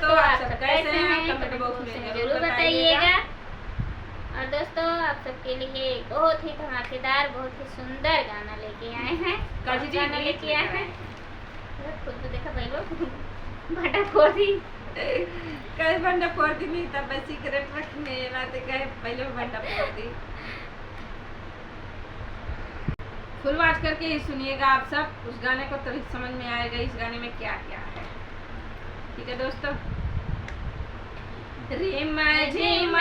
दोस्तों आप सब कैसे हैं कमेंट बॉक्स में जरूर बताइएगा। और दोस्तों आप सबके लिए बहुत ही धमाकेदार बहुत ही सुंदर गाना लेके आए हैं। गाना लेके आए हैं खुद तो देखा भाई लोग भाटा फोड़ दी कल बंडा फोड़ दी नहीं तब बस सिगरेट रखने लाते कहे पहले बंडा फोड़ दी। फुल वॉच करके ही सुनिएगा आप सब, उस गाने को तो समझ में आएगा इस गाने में क्या क्या है। ठीक है दोस्तों। रिम झिम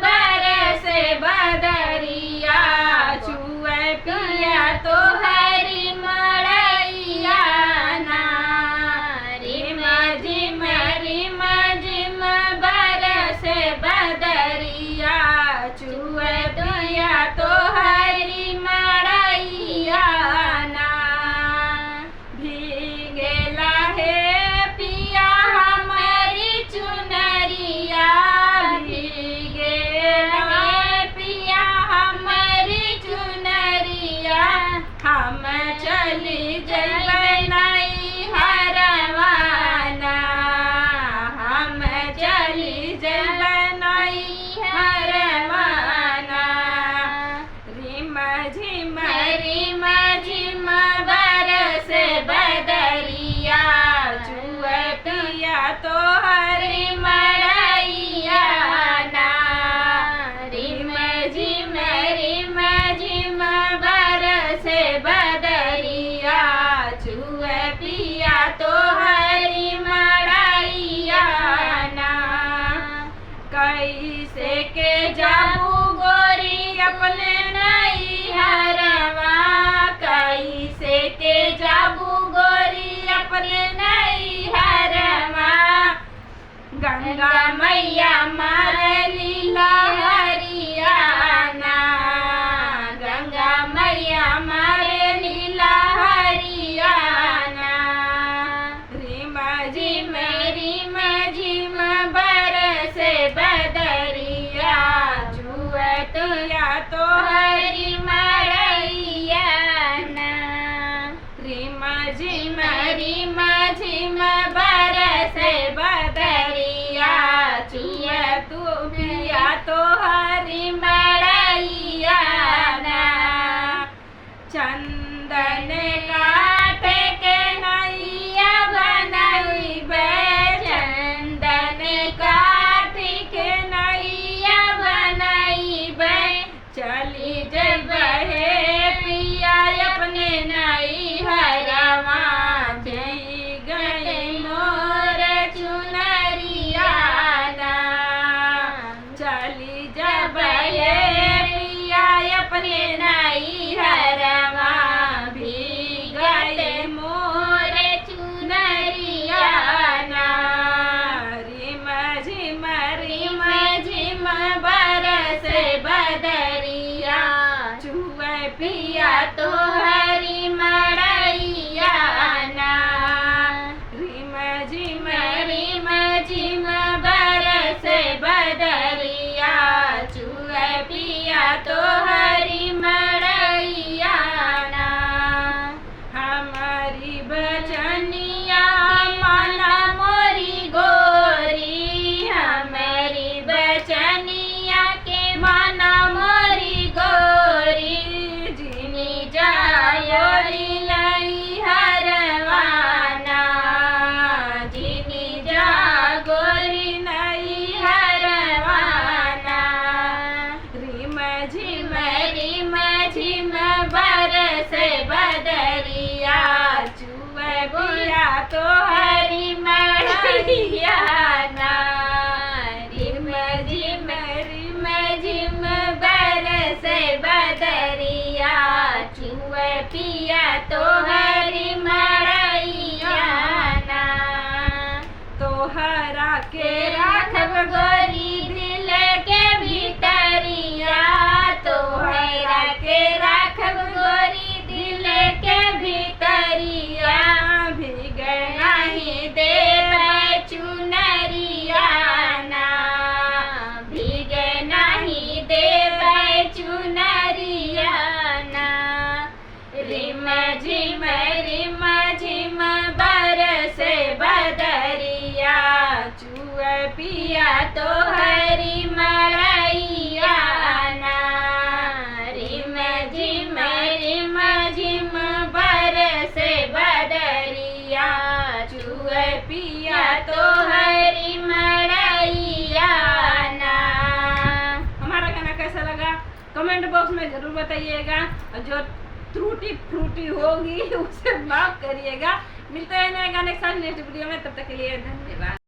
बरसे बदरिया छुए पिया तो हरी मड़ैया ना। रिम झिम बरसे बदरिया छुए पिया तो हरी मड़ैया ना। भीगेला है पिया हमारी चुनरिया भीगेला है पिया हमारी चुनरिया। हम चली जइबै नहीं हरवाना हम चली जइबै नहीं हरवाना। रिम झिम बरसे बदरिया छुए पिया तो हरी मड़ैया ना। रिम झिम बरसे बदरिया छुए पिया तो हरी मड़ैया ना। कैसे के जाबू गोरी अपने नहीं हरवा कैसे के जाबू गोरी अपने नहीं हरवा। गंगा मैया मारे लीला हरियाना गंगा मैया मारे लीला हरियाना। रिम झिम बरसे बदरिया छुए पिया तो हरी मड़ैया ना। रिम झिम बरसे बदरिया छुए तू पिया तो हरी मड़ैया ना। चंदन काट के नैया बनैबे चंदन काट के नैया बनैबे। चली जइबै हे पिया अपने नहीं हरवा जई गए मोर चुनरिया ना। चली जइबै हे पिया अपने नहीं हरवा भी गए मोर चुनरिया ना। रिम झिम बरसे बदरिया छुए पिया तो हरी मड़ैया ना। रिम झिम बरसे बदरिया छुए पिया तो हरी मड़ैया ना। हमारी बचनिया माना मोरी गोरी हमारी बचनिया के माना मोरी गोरी। जिनी जायोरी लई हरवाना जिनी जा गोरी नहीं हरवाना। रिम झिम बरसे बदरिया छुए पिया तो हरी मड़ैया ना। रिम झिम बरसे बदरिया छुए पिया तो हरी मड़ैया ना। तोहरा के राखब गोरी दिल के भीतरिया तोहरा के राखब गोरी दिल के भीतरिया। भीग नहीं देबै चुनरिया ना भीग नहीं देबै चुनरिया ना। रिम झिम बॉक्स में जरूर बताइएगा, और जो त्रुटि फ्रूटी होगी उसे माफ करिएगा। मिलते हैं नए गाने के साथ नेक्स्ट वीडियो में, तब तक के लिए धन्यवाद।